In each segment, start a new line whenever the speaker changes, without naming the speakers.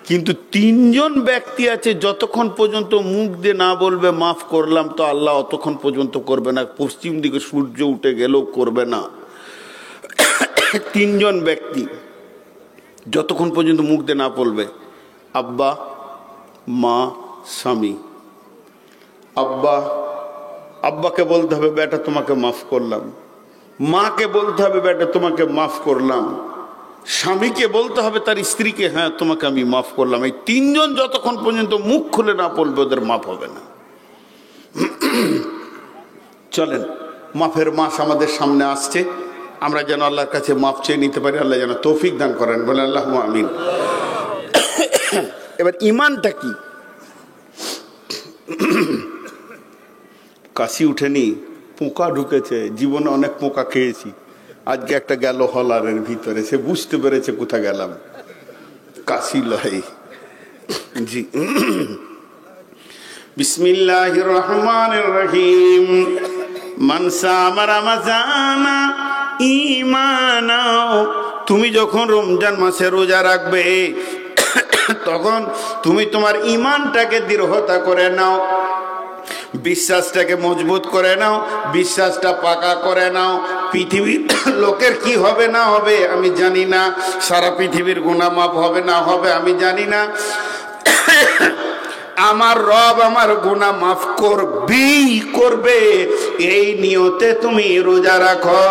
কিন্তু তিনজন ব্যক্তি আছে যতক্ষণ পর্যন্ত মুখ দিয়ে না বলবে মাফ করলাম, তো আল্লাহ অতক্ষণ পর্যন্ত করবে না। পশ্চিম দিকে সূর্য উঠে গেলেও করবে না। তিনজন ব্যক্তি যতক্ষণ পর্যন্ত মুখ দিয়ে না বলবে, আব্বা, মা, স্বামী। আব্বাকে বলতে হবে বেটা তোমাকে মাফ করলাম, মাকে বলতে হবে বেটা তোমাকে মাফ করলাম, স্বামীকে বলতে হবে তার স্ত্রীকে হ্যাঁ তোমাকে আমি মাফ করলাম। এই তিনজন যতক্ষণ পর্যন্ত মুখ খুলে না বলবে ওদের মাফ হবে না। চলেন, মাফের মাস আমাদের সামনে আসছে, আমরা যেন আল্লাহর কাছে মাফ চেয়ে নিতে পারি। আল্লাহ যেন তৌফিক দান করেন, বলে আল্লাহুম্মা আমিন। এবার ইমানটা কি? কাশি উঠেনি, পোকা ঢুকেছে। জীবনে অনেক পোকা খেয়েছি, আজকে একটা গেল হলারের ভিতরে, সে বুঝতে পেরেছে কোথা গেলাম। কাশি লয় জি। বিসমিল্লাহির রহমানির রহিম। মান সামা রমাযানা ঈমানা, তুমি যখন রমজান মাসে রোজা রাখবে তখন তুমি তোমার ঈমানটাকে দৃঢ়তা করে নাও, বিশ্বাসটাকে মজবুত করে নাও, বিশ্বাসটা পাকা করে নাও। পৃথিবীর লোকের কি হবে না হবে আমি জানি না, সারা পৃথিবীর গুনাহ মাফ হবে না হবে আমি জানি না, আমার রব আমার গুনাহ মাফ করবে, এই নিয়তে তুমি রোজা রাখো।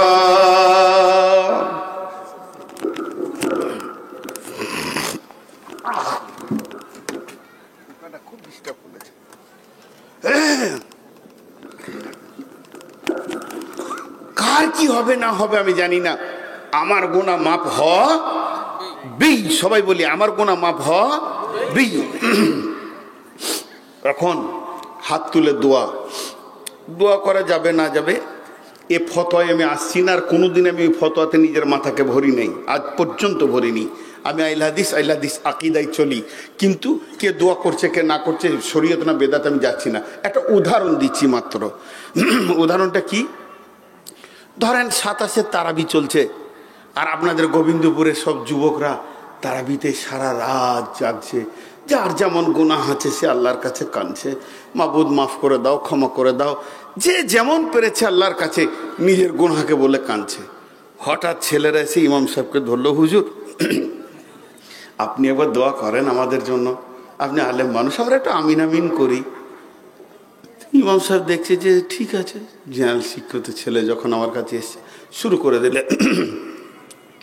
কার কি হবে না হবে আমি জানি না, আমার গুনাহ মাফ হবেই। সবাই বলি আমার গুনাহ মাফ হবেই। এখন হাত তুলে দোয়া করা যাবে না যাবে এ ফতোয়ায় আমি আসছি না, আর কোনোদিন আমি ওই ফতোয়াতে নিজের মাথাকে ভরি নেই, আজ পর্যন্ত ভরিনি। আমি আইল হাদিস আকিদায় চলি, কিন্তু কে দোয়া করছে কে না করছে শরীয়ত না বেদাত আমি যাচ্ছি না। একটা উদাহরণ দিচ্ছি মাত্র। উদাহরণটা কি? ধরেন 27 তারাবি চলছে, আর আপনাদের গোবিন্দপুরের সব যুবকরা তারাবিতে সারা রাত জাগছে, যার যেমন গুনাহ আছে সে আল্লাহর কাছে কাঁদছে, মাবুদ মাফ করে দাও, ক্ষমা করে দাও, যে যেমন পেরেছে আল্লাহর কাছে নিজের গুনাহকে বলে কাঁদছে। হঠাৎ ছেলেরা এসে ইমাম সাহেবকে ধরলো, হুজুর আপনি একবার দোয়া করেন আমাদের জন্য, আপনি আলেম মানুষ, আমরা একটু আমিন আমিন করি। ইমাম সাহেব দেখছে যে ঠিক আছে, জেনারেল শিক্ষিত ছেলে যখন আমার কাছে এসছে, শুরু করে দিলে,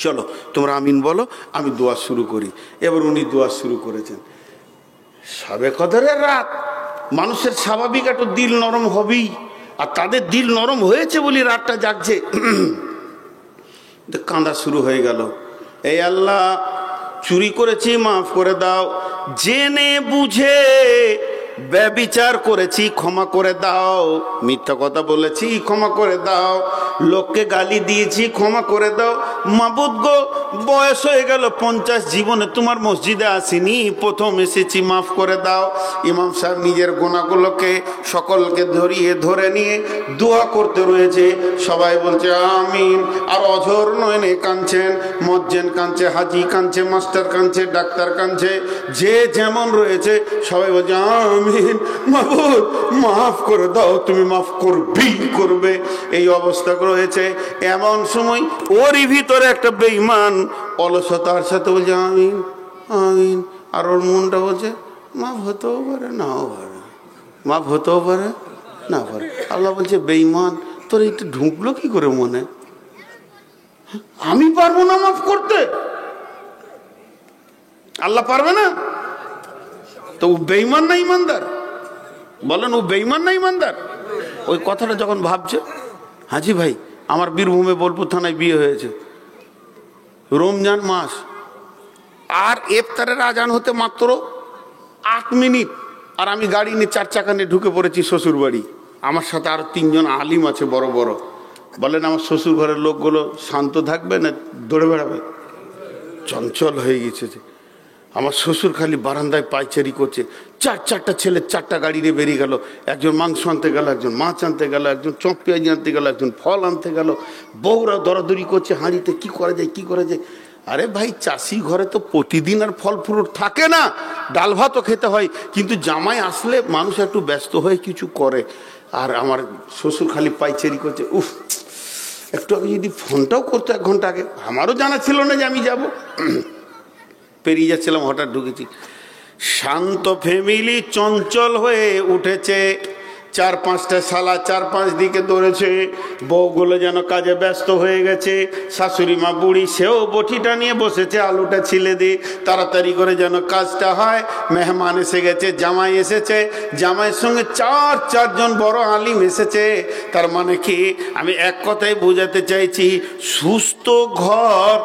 চলো তোমরা আমিন বলো, আমি দোয়া শুরু করি। এবার উনি দোয়া শুরু করেছেন। সবে কদরের রাত, মানুষের স্বাভাবিক একটু দিল নরম হবেই, আর তাদের দিল নরম হয়েছে বলে রাতটা জাগছে। কাঁদা শুরু হয়ে গেল, এই আল্লাহ চুরি করেছি মাফ করে দাও, জেনে বুঝে ব্যভিচার করেছি ক্ষমা করে দাও, মিথ্যা কথা বলেছি ক্ষমা করে দাও, লোককে গালি দিয়েছি ক্ষমা করে দাও। মাবুদ গো, বয়স হয়ে গেল 50, জীবনে তোমার মসজিদে আসিনি, প্রথম এসেছি, মাফ করে দাও। ইমাম সাহেব নিজের গুনাহগুলোকে সকলকে ধরে নিয়ে দোয়া করতে রয়েছে। সবাই বলছে আমিন, আর অঝোর নয়নে কাঁদছেন, মজ্জেন কাঁদছে, হাজি কাঁদছে, মাস্টার কাঁদছে, ডাক্তার কাঁদছে, যে যেমন রয়েছে সবাই বলছে আমিন, মাবুদ মাফ করে দাও, তুমি মাফ করবে। এই অবস্থা রয়েছে। এমন সময় ওরই ভিতরে একটা বেঈমান অলসতার সাথে বলছে আমিন আমিন, আর ওর মনটা বলছে মাফ হতেও পারে নাও পারে, মাফ হতেও পারে না পারে। আল্লাহ বলছে বেঈমান, তোর একটু ঢুকলো কি করে মনে, আমি পারবো না মাফ করতে, আল্লাহ পারবে না? তো ও বেঈমান না ইমানদার? বলেন ও বেঈমান না ইমানদার? ওই কথাটা যখন ভাবছে, হাজি ভাই আমার বীরভূমে বোলপুর থানায় বিয়ে হয়েছে, রমজান মাস, আর ইফতারের আজান হতে মাত্র 8 মিনিট, আর আমি গাড়ি নিয়ে 4 চাকা নিয়ে ঢুকে পড়েছি শ্বশুর বাড়ি। আমার সাথে আরো 3 জন আলিম আছে বড় বড়। বলেন আমার শ্বশুর ঘরের লোকগুলো শান্ত থাকবে না দৌড়ে বেড়াবে? চঞ্চল হয়ে গেছে। আমার শ্বশুর খালি বারান্দায় পায়চারি করছে, 4টা ছেলে 4টা গাড়ি নিয়ে বেরিয়ে গেল। একজন মাংস আনতে গেল, একজন মাছ আনতে গেল, একজন চপ পেঁয়াজি আনতে গেল, একজন ফল আনতে গেল। বউরা দরাদরি করছে হাঁড়িতে, কি করা যায়। আরে ভাই, চাষি ঘরে তো প্রতিদিন আর ফল ফ্রুট থাকে না, ডাল ভাতও খেতে হয়, কিন্তু জামাই আসলে মানুষ একটু ব্যস্ত হয়ে কিছু করে। আর আমার শ্বশুর খালি পাইচারি করছে, উফ একটু আগে যদি ফোনটাও করতো 1 ঘন্টা আগে, আমারও জানা ছিল না যে আমি যাব। পেরিয়ে যাচ্ছিলাম, হঠাৎ ঢুকেছি। শান্ত ফ্যামিলি চঞ্চল হয়ে উঠেছে, 4-5টা শালা 4-5 দিকে দৌড়েছে, বউগুলো যেন কাজে ব্যস্ত হয়ে গেছে। শাশুড়ি মা বুড়ি, সেও বটিটা নিয়ে বসেছে, আলুটা ছিলে দিয়ে তাড়াতাড়ি করে যেন কাজটা হয়। মেহমান এসে গেছে, জামাই এসেছে, জামাইয়ের সঙ্গে 4জন বড় আলিম এসেছে। তার মানে কি, আমি এক কথায় বোঝাতে চাইছি, সুস্থ ঘর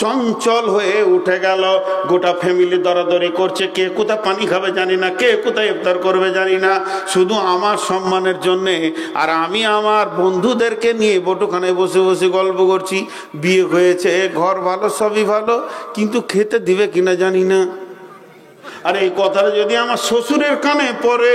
চঞ্চল হয়ে উঠে গেল। গোটা ফ্যামিলি দরাদরি করছে, কে কোথায় পানি খাবে জানি না, কে কোথায় ইফতার করবে জানি না, শুধু আমার সম্মানের জন্যে। আর আমি আমার বন্ধুদেরকে নিয়ে বটুখানায় বসে বসে গল্প করছি। বিয়ে হয়েছে, ঘর ভালো, সবই ভালো, কিন্তু খেতে দিবে কিনা জানি না। আর এই কথাটা যদি আমার শ্বশুরের কানে পড়ে,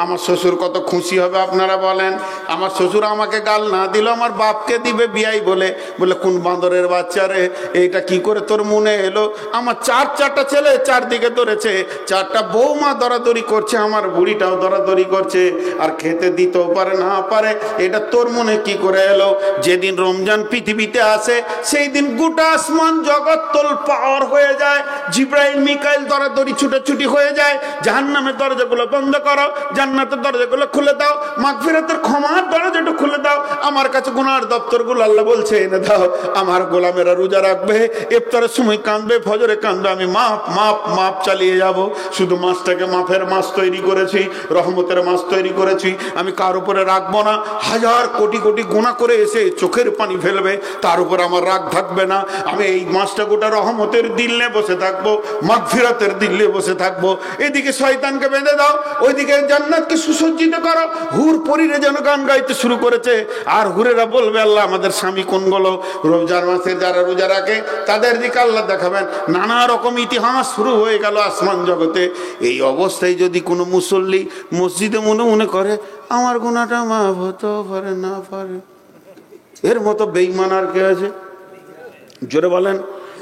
আমার শ্বশুর কত খুশি হবে আপনারা বলেন। আমার শ্বশুর আমাকে গাল না দিল, আমার বাপকে দিবে বিয়াই বলে, বলে কোন বাঁদরের বাচ্চা রে, এইটা কি করে তোর মনে এলো। আমার 4টা ছেলে 4 দিকে ধরেছে, 4টা বৌমা দরাদরি করছে, আমার বুড়িটাও দরাদরি করছে, আর খেতে দিতেও পারে না পারে, এটা তোর মনে কি করে এলো। যেদিন রমজান পৃথিবীতে আসে, সেই দিন গোটা আসমান জগৎ তোলপাড় হয়ে যায়। জিব্রাইল মিকাইল দরাদরি ছুটাছুটি হয়ে যায়, জাহান্নামের দরজাগুলো বন্ধ করো, জান্নাতের দরজাগুলো খুলে দাও, মাগফিরাতের ক্ষমার দরজাটা খুলে দাও, আমার কাছে গুনার দপ্তরগুলো আল্লাহ বলছে এনে দাও। আমার গোলামেরা রোজা রাখবে, ইফতারের সময় কাঁদবে, ফজরে কাঁদবে, আমি মাপ মাপ মাপ চালিয়ে যাব। শুধু মাছটাকে মাফের মাছ তৈরি করেছি, রহমতের মাছ তৈরি করেছি, আমি কার উপরে রাখবো না। 1000 কোটি কোটি গুনাহ করে এসে চোখের পানি ফেলবে, তার উপর আমার রাগ থাকবে না। আমি এই মাছটা গোটা রহমতের দিলে বসে থাকবো, মাগফিরাতের দিলে বসে থাকবো। এদিকে শয়তানকে বেঁধে দাও, ওইদিকে জান্নাতকে সুসজ্জিত করো। হুর পরীরা যেন গান গাইতে শুরু করেছে, আর হুরেরা বলবে আল্লাহ আমাদের স্বামী কোনগুলো। রমজান মাসে যারা রোজা রাখে তাদের দিকে আল্লাহ দেখাবেন। নানা রকম ইতিহাস শুরু হয়ে গেল আসমান জগতে। এই অবস্থায় যদি কোনো মুসল্লি মসজিদে মনে মনে করে আমার গুনাহটা মাফ হতে পারে না পারে, এর মতো বেঈমান আর কে আছে? জোরে বলেন,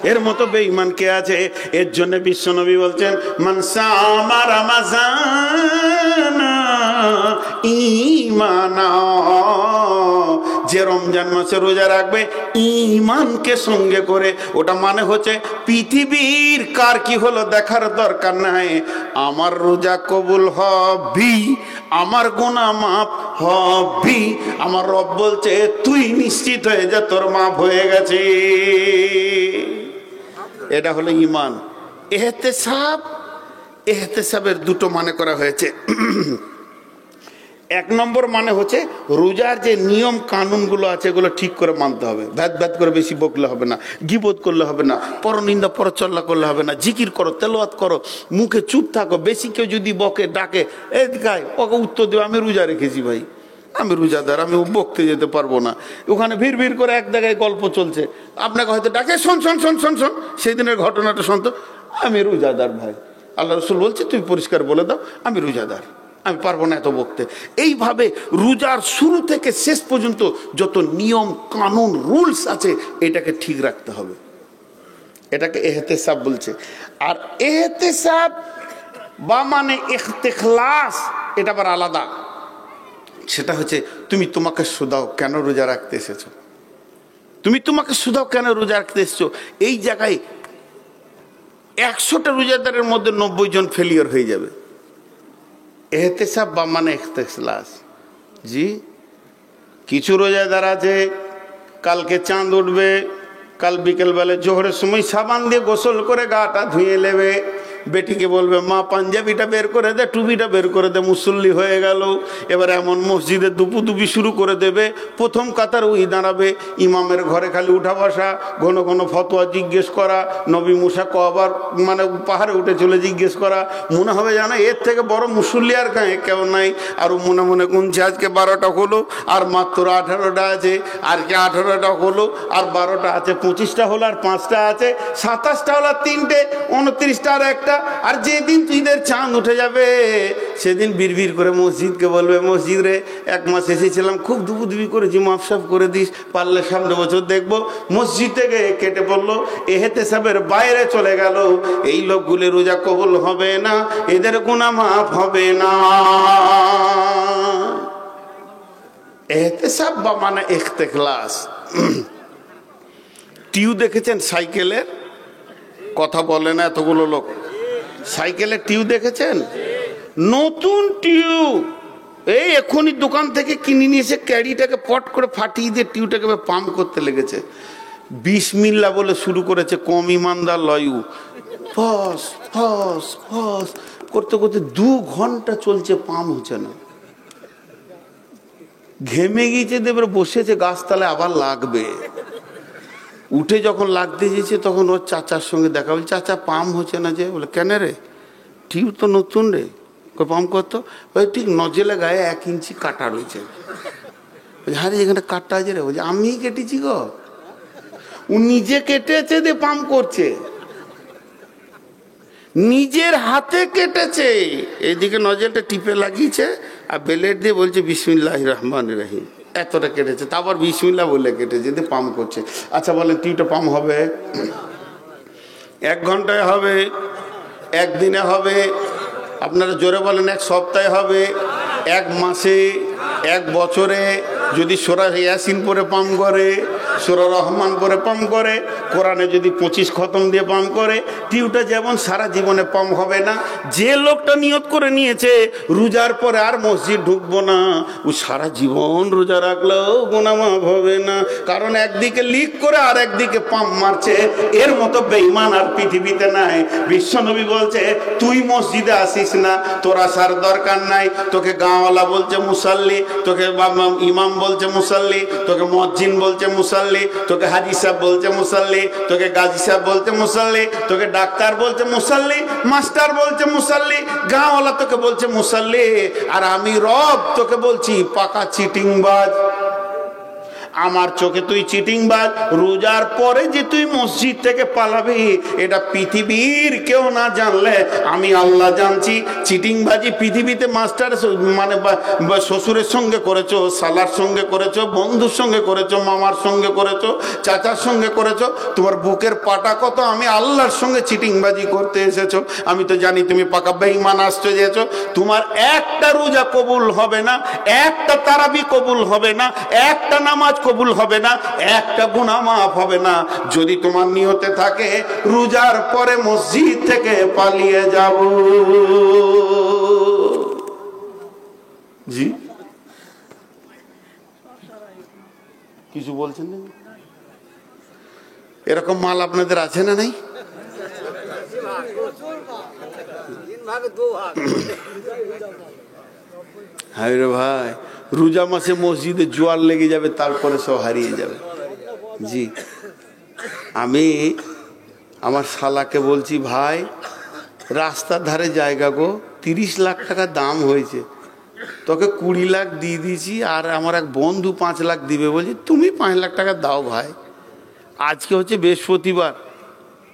এর মতো বেঈমান কে আছে? এর জন্য বিশ্বনবী বলছেন, মান সামা রমাযান ঈমানা, যে রমজান মাসে রোজা রাখবে ঈমানকে সঙ্গে করে, ওটা মানে হচ্ছে পৃথিবীর কার কি হলো দেখার দরকার নাই, আমার রোজা কবুল হবি, আমার গুনাহ মাফ হবি। আমার রব বলছে তুই নিশ্চিত হয়ে যা, তোর মাফ হয়ে গেছে। এটা হলো ঈমান। ইহতিসাব, ইহতিসাবের 2টো মানে করা হয়েছে। 1 নম্বর মানে হচ্ছে রোজার যে নিয়ম কানুনগুলো আছে এগুলো ঠিক করে মানতে হবে। ভ্যাত করে বেশি বকলে হবে না, গীবত করলে হবে না, পরনিন্দা পরচর্চা করলে হবে না, জিকির করো, তেলাওয়াত করো, মুখে চুপ থাকো। বেশি কেউ যদি বকে ডাকে, এই গায়, ওকে উত্তর দেবে আমি রোজা রেখেছি ভাই, আমি রোজাদার, আমি বকতে যেতে পারবো না। ওখানে ভিড় করে এক জায়গায় গল্প চলছে, আপনাকে হয়তো ডাকে শোন শোন শোন শোন শোন, সেই দিনের ঘটনাটা শুনতো, আমি রোজাদার ভাই। আল্লাহ রসুল বলছে তুমি পরিষ্কার বলে দাও আমি রোজাদার, আমি পারবো না এত বকতে। এইভাবে রোজার শুরু থেকে শেষ পর্যন্ত যত নিয়ম কানুন রুলস আছে এটাকে ঠিক রাখতে হবে, এটাকে ইহতিসাব বলছে। আর ইহতিসাব বা মানে ইখতিখলাস, এটা আবার আলাদা। সেটা হচ্ছে তুমি তোমাকে শুধাও কেন রোজা রাখতে এসেছো, তুমি তোমাকে শুধাও কেন রোজা রাখতে এসেছো। এই জায়গায় 100টা রোজাদারের মধ্যে 90 জন ফেলিয়ার হয়ে যাবে। ইহতিসাব বা মানে ইখতিখলাস। জি, কিছু রোজাদার আছে কালকে চাঁদ উঠবে, কাল বিকেলবেলা জোহরের সময় সাবান দিয়ে গোসল করে গাটা ধুয়ে নেবে, বেটিকে বলবে মা পাঞ্জাবিটা বের করে দে, টুপিটা বের করে দে, মুসল্লি হয়ে গেল। এবার এমন মসজিদে দুপুদুপি শুরু করে দেবে, প্রথম কাতার ওই দাঁড়াবে, ইমামের ঘরে খালি উঠা বসা, ঘন ঘন ফতোয়া জিজ্ঞেস করা, নবী মুসা কবার মানে পাহাড়ে উঠে চলে জিজ্ঞেস করা। মনে হবে জানো এর থেকে বড় মুসল্লি আর গায়ে কেউ নাই। আর মনে মনে গুনছে আজকে 12টা হলো, আর মাত্র 18টা আছে, আর কি 18টা হলো, আর 12টা আছে, 25টা হলো, আর 5টা আছে, 27টা হলো, আর 3টে, 29টা আর 1টা রোজা। আর যেদিন ঈদের চাঁদ উঠে যাবে সেদিন বিড়বিড় করে মসজিদকে বলবে, মসজিদ রে 1 মাস এসেছিলাম, খুব দুবুদুবি করেছি, মাফসাফ করে দিস, পারলে সামনে বছর দেখবো। মসজিদ থেকে কেটে পড়লো, এহতেসাবের বাইরে চলে গেল। এই লোকগুলি রোজা কবুল হবে না, এদের গুনাহ মাফ হবে না। এহতেসাব বা মানে ইখতিলাস। টিউ দেখেছেন সাইকেলের? কথা বলে না এতগুলো লোক। সাইকেলের টিউ দেখেছেন? নতুন টিউ এই এখনই দোকান থেকে কিনে নিয়ে এসে ক্যারিটাকে পট করে ফাটিয়ে দিয়ে টিউটাকে পাম্প করতে লেগেছে। বিসমিল্লাহ বলে শুরু করেছে, কম ইমানদার লয়ু, ফস ফস ফস করতে করতে 2 ঘন্টা চলছে, পাম্প হচ্ছে না। ঘেমে গিয়েছে, দেবে বসেছে গাছতলায়, আবার লাগবে। উঠে যখন লাগতে যেছে তখন ওর চাচার সঙ্গে দেখা, বলছে চাচা পাম্প হচ্ছে না যে। বলে কেন রে? টিউব তো নতুন রে, পাম্প করতো। ওই ঠিক নজেলে গায়ে 1 ইঞ্চি কাটা রয়েছে। হ্যাঁ রে, এখানে কাটা আছে রে। বলছে আমি কেটেছি গো। ও নিজে কেটেছে দিয়ে পাম্প করছে, নিজের হাতে কেটেছে। এইদিকে নজেলটা টিপে লাগিয়েছে আর ব্লেড দিয়ে বলছে বিসমিল্লাহির রহমানির রহিম, এতটা কেটেছে। তারপর বিসমিল্লাহ বলে কেটেছে দিয়ে পাম্প করছে। আচ্ছা বলেন টিউটা পাম্প হবে? 1 ঘন্টায় হবে, 1 দিনে হবে? আপনারা জোরে বলেন 1 সপ্তাহে হবে, 1 মাসে, 1 বছরে? যদি সূরা ইয়াসিন পড়ে পাম্প করে, সূরা রহমান পড়ে পাম্প করে, কোরআনে যদি 25 খতম দিয়ে পাম্প করে, টিউটা যেমন সারা জীবনে পাম্প হবে না। যে লোকটা নিয়ত করে নিয়েছে রোজার পরে আর মসজিদ ঢুকবো না, ও সারা জীবন রোজা রাখলেও গুনাহ মাফ হবে না। কারণ একদিকে লিক করে আর একদিকে পাম্প মারছে। এর মতো বেঈমান আর পৃথিবীতে নাই। বিশ্বনবী বলছে তুই মসজিদে আসিস না, তোর আসার দরকার নাই। তোকে গাঁওয়ালা বলছে মুসাল্লি, তোকে ইমাম বলছে মুসাল্লি, তোকে মুয়াজ্জিন বলছে মুসাল্লি, তোকে হাজি সাহেব বলছে মুসাল্লি, তোকে গাজী সাহেব বলছে মুসাল্লি, তোকে ডাক্তার বলছে মুসাল্লি, মাস্টার বলছে মুসাল্লি, গাঁওয়ালা তোকে বলছে মুসাল্লি। আর আমি রব তোকে বলছি পাকা চিটিংবাজ। আমার চোখে তুই চিটিংবাজ। রোজার পরে যে তুই মসজিদ থেকে পালাবি এটা পৃথিবীর কেউ না জানলে আমি আল্লাহ জানছি। চিটিংবাজি পৃথিবীতে মাস্টার মানে শ্বশুরের সঙ্গে করেছো, সালার সঙ্গে করেছো, বন্ধুর সঙ্গে করেছো, মামার সঙ্গে করেছো, চাচার সঙ্গে করেছো। তোমার বুকের পাটা কত? আমি আল্লাহর সঙ্গে চিটিংবাজি করতে এসেছো। আমি তো জানি তুমি পাকা বেঈমান আসতে যেছো। তোমার একটা রোজা কবুল হবে না, একটা তারাবি কবুল হবে না, একটা নামাজ কবুল হবে না, একটা গুনাহ মাফ হবে না যদি তোমার নিয়তে থাকে রোজার পরে মসজিদ থেকে পালিয়ে যাব। জি কিছু বলছেন না? এরকম মাল আপনাদের আছে না নাই? হ্যাঁ রে ভাই, রোজা মাসে মসজিদে জোয়ার লেগে যাবে, তারপরে সব হারিয়ে যাবে। জি আমি আমার শালাকে বলছি ভাই রাস্তার ধারে জায়গা গো 30 লাখ টাকা দাম হয়েছে, তোকে 20 লাখ দিয়ে দিয়েছি, আর আমার এক বন্ধু 5 লাখ দিবে, বলছি তুমি 5 লাখ টাকা দাও ভাই। আজকে হচ্ছে বৃহস্পতিবার,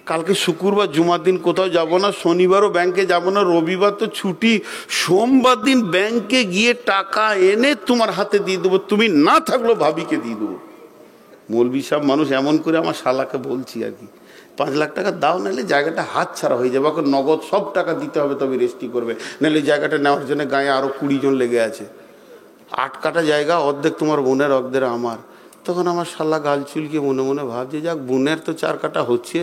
কালকে শুক্রবার জুমার দিন কোথাও যাব না, শনিবারও ব্যাংকে যাব না, রবিবার তো ছুটি, সোমবার দিন ব্যাংকে গিয়ে টাকা এনে তোমার হাতে দিয়ে দেবো, তুমি না থাকলেও ভাবিকে দিয়ে দেবো। মৌলবি সাহেব মানুষ এমন করে আমার শালাকে বলছি আর কি, 5 লাখ টাকা দাও, নাহলে জায়গাটা হাত ছাড়া হয়ে যাবে, ওকে নগদ সব টাকা দিতে হবে তবে রেজিস্ট্রি করবে, নাহলে জায়গাটা নেওয়ার জন্য গায়ে আরও 20 জন লেগে আছে। 8 কাটা জায়গা, অর্ধেক তোমার বোনের অর্ধেক আমার। তখন আমার শালা গাল চুলকে মনে মনে ভাবছে যাক বোনের তো 4 কাটা হচ্ছে,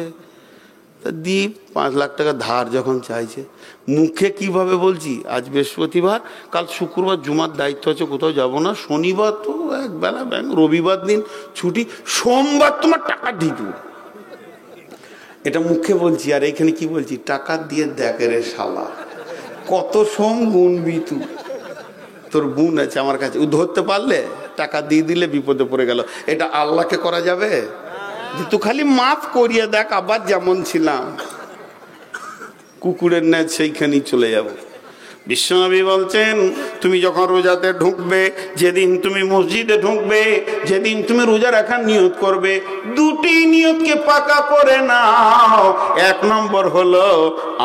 তা দি 5 লাখ টাকা ধার যখন চাইছে। মুখে কিভাবে বলছি আজ বৃহস্পতিবার, কাল শুক্রবার জুমার দায়িত্ব আছে, কোথাও যাব না, শনিবার তো একবেলা ব্যাংক, রবিবার দিন ছুটি, সোমবার তোমার টাকা দিব, এটা মুখে বলছি। আর এখানে কি বলছি, টাকা দিয়ে দেখে রে শালা কত সোম গুনবি তুই, তোর বোন আছে আমার কাছে, ও ধরতে পারলে টাকা দিয়ে দিলে বিপদে পড়ে গেল। এটা আল্লাহকে করা যাবে? তুই খালি মাফ করিয়ে দেখ, আবার যেমন ছিলাম কুকুরের ন্যায় সেইখানেই চলে যাব। বিশ্বনবী বলছেন তুমি যখন রোজাতে ঢুকবে, যেদিন তুমি মসজিদে ঢুকবে, যেদিন তুমি রোজা রাখার নিয়ত করবে, দুটি নিয়তকে পাকা করে নাও। এক নম্বর হলো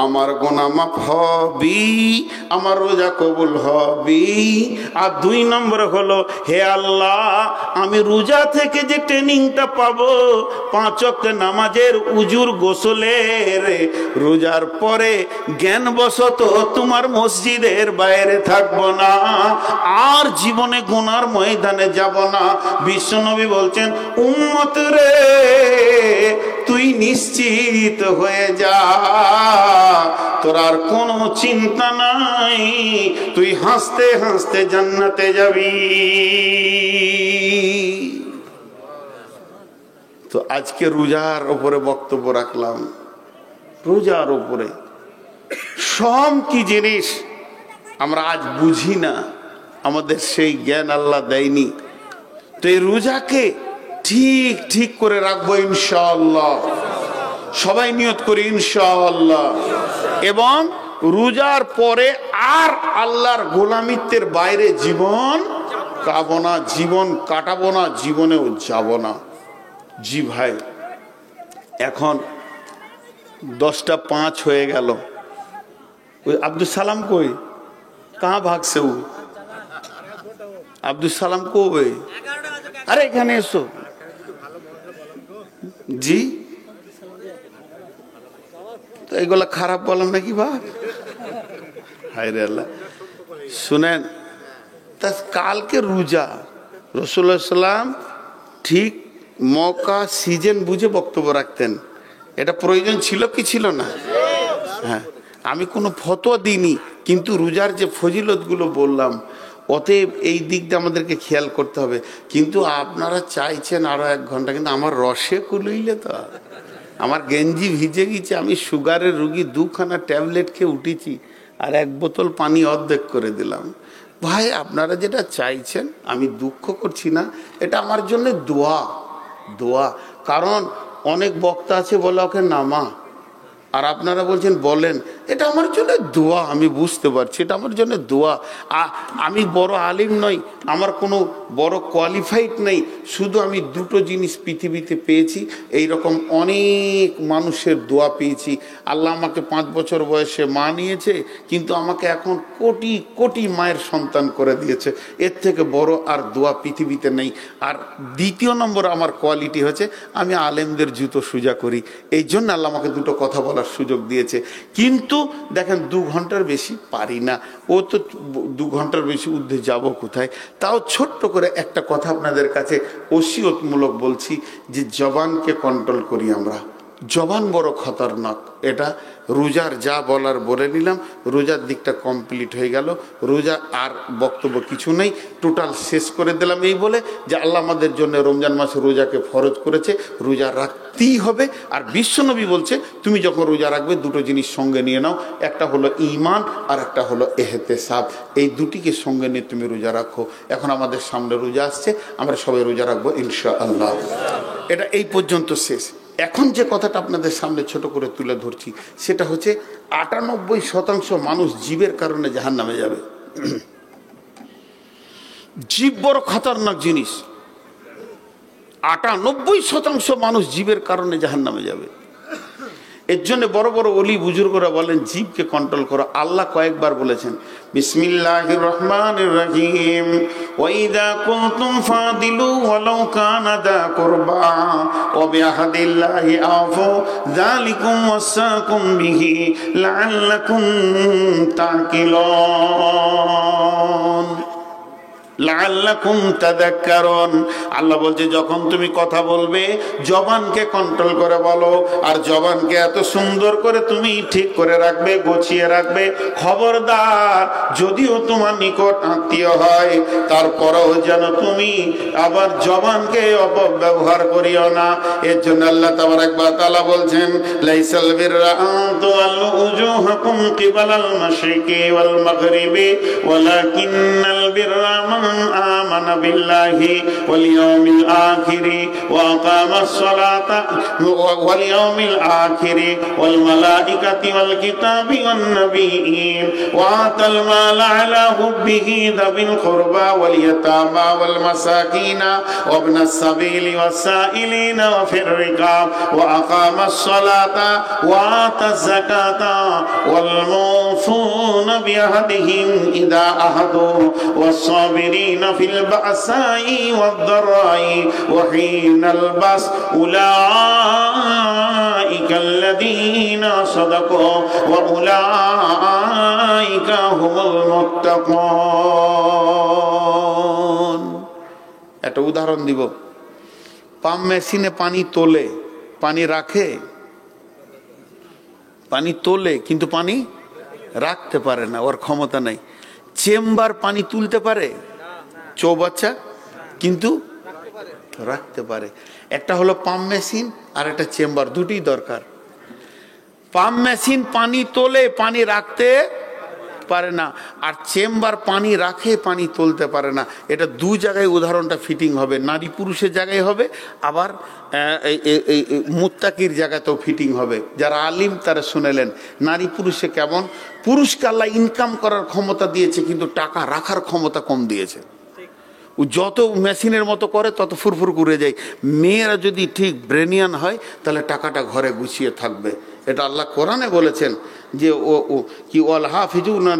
আমার গুনাহ মাফ হবে, আমার রোজা কবুল হবে। আর দুই নম্বর হলো হে আল্লাহ, আমি রোজা থেকে যে ট্রেনিংটা পাবো 5 ওয়াক্ত নামাজের, উজুর, গোসলের, রোজার পরে জ্ঞানবশত তোমার মসজিদের বাইরে থাকবো না, আর জীবনে গুনার ময়দানে যাব না। বিশ্বনবী বলছেন উম্মত রে তুই নিশ্চিত হয়ে যা, তোর আর কোনো চিন্তা নাই, তুই হাসতে হাসতে জান্নাতে যাবি। তো আজকে রোজার উপরে বক্তব্য রাখলাম। রোজার উপরে সব কি জিনিস আমরা আজ বুঝি না, আমাদের সেই জ্ঞান আল্লাহ দেয়নি। তো এই রোজাকে ঠিক ঠিক করে রাখবো ইনশাআল্লাহ, সবাই নিয়ত করি ইনশাআল্লাহ। এবং রোজার পরে আর আল্লাহর গোলামিত্বের বাইরে জীবন কাটাবো না, জীবন কাটাবো না, জীবনেও যাব না। জি ভাই, এখন 10টা 5 হয়ে গেল। ওই আব্দুল সালাম কই, কাহা ভাগছে ও? আব্দুল সালাম কই? আরে এখানে এসো। জি, তো এগুলা খারাপ বললাম নাকি ভাই? হায় রে আল্লাহ। শুনেন, তা কালকে রোজা, রাসূলুল্লাহ সাল্লাম ঠিক মৌকা সিজন বুঝে বক্তব্য রাখতেন। এটা প্রয়োজন ছিল কি ছিল না? হ্যাঁ, আমি কোনো ফতোয়া দিইনি, কিন্তু রোজার যে ফজিলতগুলো বললাম, অতএব এই দিকটা আমাদেরকে খেয়াল করতে হবে। কিন্তু আপনারা চাইছেন আরো 1 ঘন্টা, কিন্তু আমার রসে কুলইলে তো, আমার গেঞ্জি ভিজে গেছে, আমি সুগারের রুগী, 2খানা ট্যাবলেট খেয়ে উঠেছি, আর 1 বোতল পানি অর্ধেক করে দিলাম। ভাই আপনারা যেটা চাইছেন, আমি দুঃখ করছি না, এটা আমার জন্য দোয়া, দোয়া। কারণ অনেক বক্তা আছে বলে ওকে নামা, আর আপনারা বলছেন বলেন, এটা আমার জন্য দোয়া। আমি বুঝতে পারছি এটা আমার জন্য দোয়া। আমি বড় আলিম নই, আমার কোনো বড় কোয়ালিফাইড নেই, শুধু আমি 2টো জিনিস পৃথিবীতে পেয়েছি, এই রকম অনেক মানুষের দোয়া পেয়েছি। আল্লাহ আমাকে 5 বছর বয়সে মা নিয়েছে, কিন্তু আমাকে এখন কোটি কোটি মায়ের সন্তান করে দিয়েছে। এর থেকে বড় আর দোয়া পৃথিবীতে নেই। আর দ্বিতীয় নম্বর আমার কোয়ালিটি হচ্ছে আমি আলেমদের জুতো সোজা করি, এই জন্য আল্লাহ আমাকে 2টো কথা বলার সুযোগ দিয়েছে। কিন্তু দেখেন 2 ঘন্টার বেশি পারি না, ও তো 2 ঘন্টার বেশি ঊর্ধ্বে যাব কোথায়। তাও ছোট্ট করে একটা কথা আপনাদের কাছে ওসিয়তমূলক বলছি, যে জবানকে কন্ট্রোল করি আমরা। জবান বড় খতরনাক। এটা রোজার যা বলার বলে নিলাম, রোজার দিকটা কমপ্লিট হয়ে গেল। রোজা আর বক্তব্য কিছু নেই, টোটাল শেষ করে দিলাম এই বলে যে আল্লাহ আমাদের জন্য রমজান মাসে রোজাকে ফরজ করেছে, রোজা রাখতেই হবে। আর বিশ্বনবী বলছে তুমি যখন রোজা রাখবে 2টো জিনিস সঙ্গে নিয়ে নাও, একটা হলো ঈমান আর একটা হলো ইহতিসাব। এই দুটিকে সঙ্গে নিয়ে তুমি রোজা রাখো। এখন আমাদের সামনে রোজা আসছে, আমরা সবাই রোজা রাখবো ইনশাআল্লাহ। এটা এই পর্যন্ত শেষ। এখন যে কথাটা আপনাদের সামনে ছোট করে তুলে ধরছি, সেটা হচ্ছে 98% মানুষ জীবের কারণে জাহান্নামে যাবে। জীব বড় খতরনাক জিনিস। 98% মানুষ জীবের কারণে জাহান্নামে যাবে। এর জন্য বড় বড় ওলি বুজুর্গরা বলেন জীবকে কন্ট্রোল করো। আল্লাহ কয়েকবার বলেছেন বিসমিল্লাহির রহমানির রহিম, ওয়া ইযা কুনতুম ফাদিলু ওয়ালাউ কানা দা কুরবা ওয়া বিআহদিল্লাহি আফু যালিকুম ওয়াসাকুম বিহি লাআল্লাকুম তাকিলুন লাআল্লাকুম তাযাক্কারুন। আল্লাহ বলছে যখন তুমি কথা বলবে জবানকে কন্ট্রোল করে বলো, আর জবানকে এত সুন্দর করে তুমি ঠিক করে রাখবে, গোছিয়ে রাখবে। খবরদার, যদিও তোমার নিকট আত্মীয় হয়, তারপরেও যেন তুমি আবার জবানকে অপব্যবহার করিও না। এর জন্য আল্লাহ তাবারাক ওয়া তাআলা বলছেন লাইসাল বিররা আন তুওয়াল্লু উজুহাকুম কিবালাল মাশরিকি ওয়াল মাগরিবি ওয়ালাকিন্নাল বিররা মান মান আমানা বিল্লাহি ওয়াল ইয়াউমিল আখিরি ওয়া আকামাস সালাতা ওয়াল ইয়াউমিল আখিরি ওয়াল মালাইকাতি ওয়াল কিতাবি ওয়ান নাবিয়্যিন ওয়া আতাল মালা আলা হুব্বিহি যাবিল কুরবা ওয়াল ইয়াতামা ওয়াল মাসাকিনা ওয়া ইবনাস সাবিলি ওয়াস সাইলিনা ওয়া ফির রিকাব ওয়া আকামাস সালাতা ওয়া আতাজ যাকাতা ওয়াল মুফুনা বিআহদিহিম ইযা আহাদু ওয়াস সাবিরিনা ফিল বাসাই ওয়াদ দারাই ওয়া হিনাল বাস উলাইকাল্লাযীনা সাদাকু ওয়া উলাইকা হুমুল মুত্তাকুন। একটা উদাহরণ দিব। পাম্প মেশিনে পানি তোলে, পানি রাখে, পানি তোলে কিন্তু পানি রাখতে পারে না, ওর ক্ষমতা নাই। চেম্বার পানি তুলতে পারে চৌবাচ্চা, কিন্তু রাখতে পারে। একটা হলো পাম্প মেশিন আর একটা চেম্বার, দুটোই দরকার। পাম্প মেশিন পানি তোলে, পানি রাখতে পারে না, আর চেম্বার পানি রাখে, পানি তুলতে পারে না। এটা দু জায়গায় উদাহরণটা ফিটিং হবে, নারী পুরুষের জায়গায় হবে, আবার মুত্তাকির জায়গাতেও ফিটিং হবে। যারা আলিম তারা শুনেলেন নারী পুরুষে কেমন। পুরুষকে আল্লাহ ইনকাম করার ক্ষমতা দিয়েছে, কিন্তু টাকা রাখার ক্ষমতা কম দিয়েছে। ও যত মেশিনের মতো করে তত ফুরফুর করে যায়। মেয়েরা যদি ঠিক ব্রেনিয়ান হয় তাহলে টাকাটা ঘরে গুছিয়ে থাকবে। এটা আল্লাহ কোরআনে বলেছেন যে ও কি ওয়াল হাফিজুনা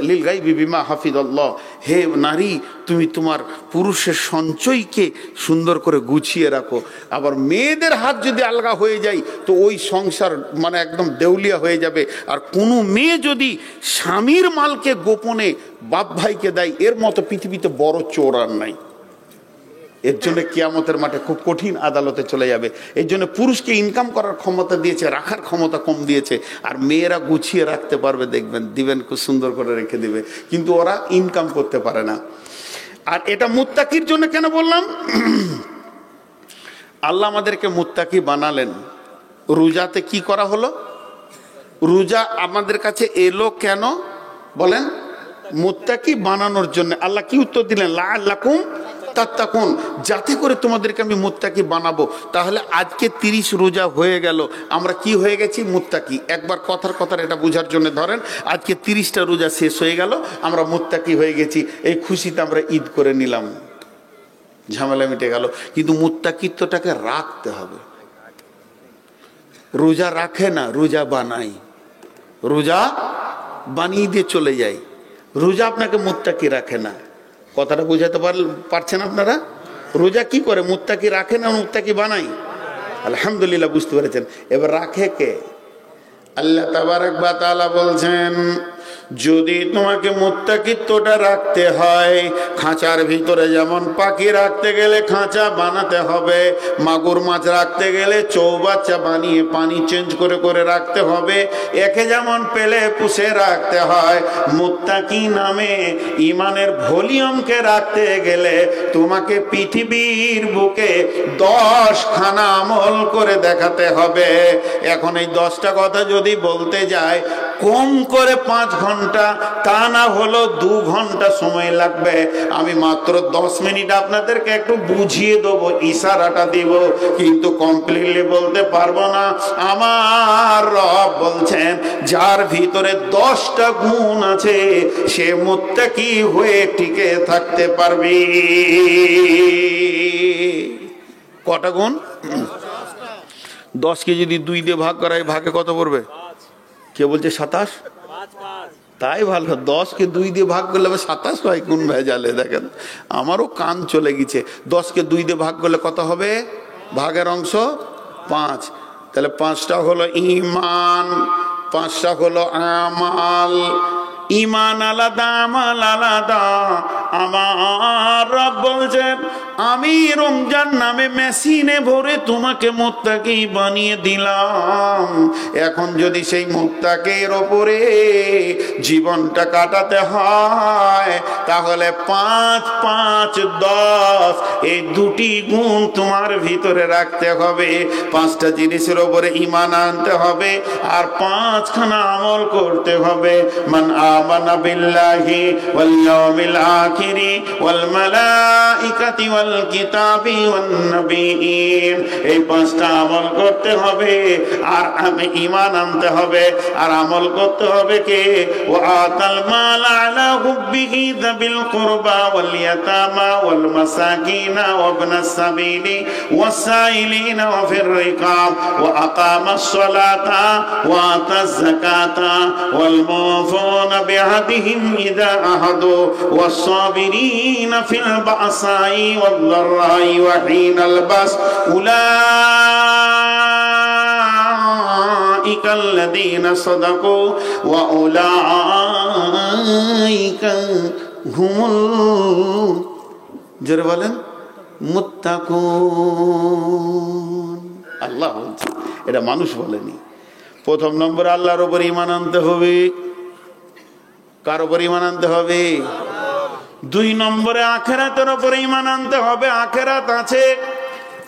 লিল গায়বি বিমা হাফিজাল্লাহ। হে নারী, তুমি তোমার পুরুষের সঞ্চয়কে সুন্দর করে গুছিয়ে রাখো। আবার মেয়েদের হাত যদি আলগা হয়ে যায় তো ওই সংসার মানে একদম দেউলিয়া হয়ে যাবে। আর কোনো মেয়ে যদি স্বামীর মালকে গোপনে বাপ ভাইকে দেয়, এর মতো পৃথিবীতে বড় চোর আর নাই। এর জন্য কিয়ামতের মাঠে খুব কঠিন আদালতে চলে যাবে। এর জন্য পুরুষকে ইনকাম করার ক্ষমতা দিয়েছে, রাখার ক্ষমতা কম দিয়েছে। আর মেয়েরা গুছিয়ে রাখতে পারবে, দেখবেন দিবেন খুব সুন্দর করে রেখে দিবে, কিন্তু ওরা ইনকাম করতে পারে না। আর এটা মুত্তাকির জন্য কেন বললাম? আল্লাহ আমাদেরকে মুত্তাকি বানালেন। রোজাতে কি করা হলো? রোজা আমাদের কাছে এলো কেন বলেন? মুত্তাকি বানানোর জন্য। আল্লাহ কি উত্তর দিলেন? লাআল্লাকুম তাত্তাকুন, যাতে করে তোমাদেরকে আমি মুত্তাকি বানাবো। তাহলে আজকে 30 রোজা হয়ে গেল, আমরা কি হয়ে গেছি? মুত্তাকি। একবার কথার এটা বোঝার জন্য ধরেন, আজকে 30টা রোজা শেষ হয়ে গেল, আমরা মুত্তাকি হয়ে গেছি। এই খুশিতে আমরা ঈদ করে নিলাম, ঝামেলা মিটে গেল। কিন্তু মুত্তাকিত্বটাকে রাখতে হবে। রোজা রাখে না, রোজা বানাই। রোজা বানিয়ে দিয়ে চলে যায়, রোজা আপনাকে মুত্তাকি রাখে না। কথাটা বুঝাতে পারছেন আপনারা? রোজা কি করে? মুত্তাকি রাখে না, মুত্তাকি বানাই। আলহামদুলিল্লাহ, বুঝতে পেরেছেন। এবার রাখে কে? আল্লাহ তাবারক ওয়া তাআলা বলছেন, যদি তোমাকে মুত্তাকিত্বটা রাখতে হয়, খাঁচার ভিতরে যেমন পাখি রাখতে গেলে খাঁচা বানাতে হবে, মাগুর মাছ রাখতে গেলে চৌবাচ্চা বানিয়ে পানি চেঞ্জ করে করে রাখতে হবে, একে যেমন পেলে পুষে রাখতে হয়, মুত্তাকি নামে ইমানের ভলিউমকে রাখতে গেলে তোমাকে পৃথিবীর বুকে 10 খানা আমল করে দেখাতে হবে। এখন এই 10টা কথা যদি বলতে যায় কম করে 5 ঘন্টা, তা না হলো 2 ঘন্টা সময় লাগবে। আমি মাত্র 10 মিনিট আপনাদেরকে একটু বুঝিয়ে দেবো, ইশারাটা দিব, কিন্তু কমপ্লিটলি বলতে পারবো না। আমার রব বলছেন, যার ভিতরে 10টা গুণ আছে সে মুত্তাকি হয়ে টিকে থাকতে পারবে। কটা গুণ? 10কে যদি 2 দিয়ে ভাগ করা হয়, ভাগে কত পড়বে? কে বলছে 27? তাই ভালো। 10কে 2 দিয়ে ভাগ করলে 27 হয়? কোন ভেজালে? দেখেন, আমারও কান চলে গেছে। 10কে 2 দিয়ে ভাগ করলে কত হবে? ভাগের অংশ 5। তাহলে 5টা হলো ঈমান, 5টা হলো আমাল। ঈমান আলাদা, আমাল আলাদা। আমার রব বলছেন, আমি রমজান নামে মেশিনে ভরে তোমাকে মুত্তাকি বানিয়ে দিলাম। এখন যদি সেই মুত্তাকির ওপরে জীবনটা কাটাতে হয়, তাহলে 5, 5, 10 এই দুটি গুণ তোমার ভিতরে রাখতে হবে। 5টা জিনিসের উপরে ঈমান আনতে হবে আর 5খানা আমল করতে হবে। মান আমানা বিল্লাহি ওয়াল ইয়াউমিল আখিরি ওয়াল মালাইকাতি ওয়াল কিতাবি ওয়ান নবিয়্যিন, এই 5টা আমল করতে হবে আর আমি ঈমান আনতে হবে আর আমল করতে হবে কে? ওয়া আতাল মাল আলা হুব্বিহি যাবিল কুরবা ওয়াল ইয়াতামা ওয়াল মাসাকিনা ওয়া ইবনাস সাবিলি ওয়াস সাইলিনা ওয়া ফির রিকাব ওয়া আকামাস সালাতা ওয়া আতাজ যাকাতা ওয়াল মুফুনা বিআহদিহিম ইযা আহাদু ওয়াস সাবিরিনা ফিল বাসাই ওয়াদ দাররাই ওয়া হিনাল বাস উলাইকা আল্লাযীনা সাদাকু ওয়া উলাইকা হুমুল, জোরে বলেন, মুত্তাকুন। আল্লাহ বলছে, এটা মানুষ বলেনি। প্রথম নম্বরে আল্লাহর উপর ঈমান আনতে হবে। কার উপর ঈমান আনতে হবে? 2 নম্বরে আখিরাতের উপর ঈমান আনতে হবে। আখিরাত আছে,